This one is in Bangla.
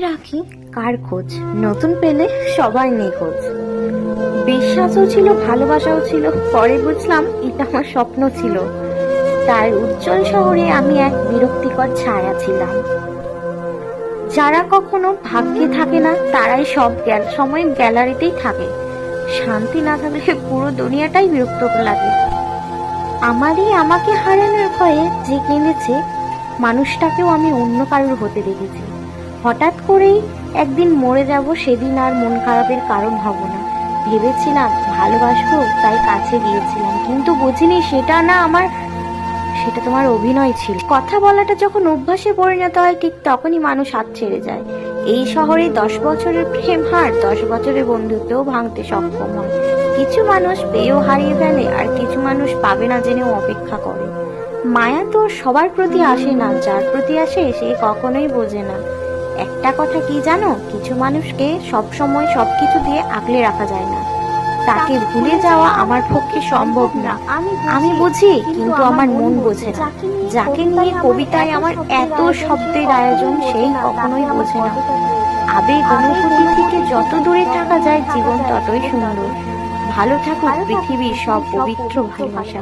রাখি কার খোঁজ, নতুন পেলে সবাই নিখোঁজ। বিশ্বাসও ছিল, ভালোবাসাও ছিল, পরে বুঝলাম এটা আমার স্বপ্ন ছিল। তার উজ্জ্বল শহরে আমি এক বিরক্তিকর ছায়া ছিলাম। যারা কখনো ভাগ্যে থাকে না তারাই সব সময় গ্যালারিতেই থাকে। শান্তি না থাকলে পুরো দুনিয়াটাই বিরক্ত লাগে। আমাকে হারানোর ভয়ে যে কেঁদেছে, মানুষটাকেও আমি অন্য কারোর হতে দেখেছি। হঠাৎ করেই একদিন মরে যাব, সেদিন আর মন খারাপের কারণ হব না। ভেবেছিলাম ভালোবাসবো তাই কাছে গিয়েছিলাম, কিন্তু বুঝিনি সেটা তোমার অভিনয় ছিল। কথা বলাটা যখন অভ্যাসে পরিণত হয় ঠিক তখনই মানুষ হাত ছেড়ে যায়। এই শহরে 10 বছরের প্রেম হার 10 বছরের বন্ধুত্বও ভাঙতে সক্ষম হয়। কিছু মানুষ পেয়েও হারিয়ে ফেলে, আর কিছু মানুষ পাবে না জেনেও অপেক্ষা করে। মায়া তো সবার প্রতি আসে না, যার প্রতি আসে সে কখনোই বোঝে না। একটা কথা কি জানো, কিছু মানুষকে সব সময় সবকিছু দিয়ে আগলে রাখা যায় না। তাকে ভুলে যাওয়া আমার পক্ষে সম্ভব না। আমি বুঝি, কিন্তু আমার মন বোঝে না। যাকে নিয়ে কবিতায় আমার এত শব্দের আয়োজন, সেই কখনোই বোঝে না। আবেগ অনুভূতি থেকে যত দূরে থাকা যায় জীবন ততই সুন্দর। ভালো থাকুক পৃথিবীর সব পবিত্র ভালোবাসা।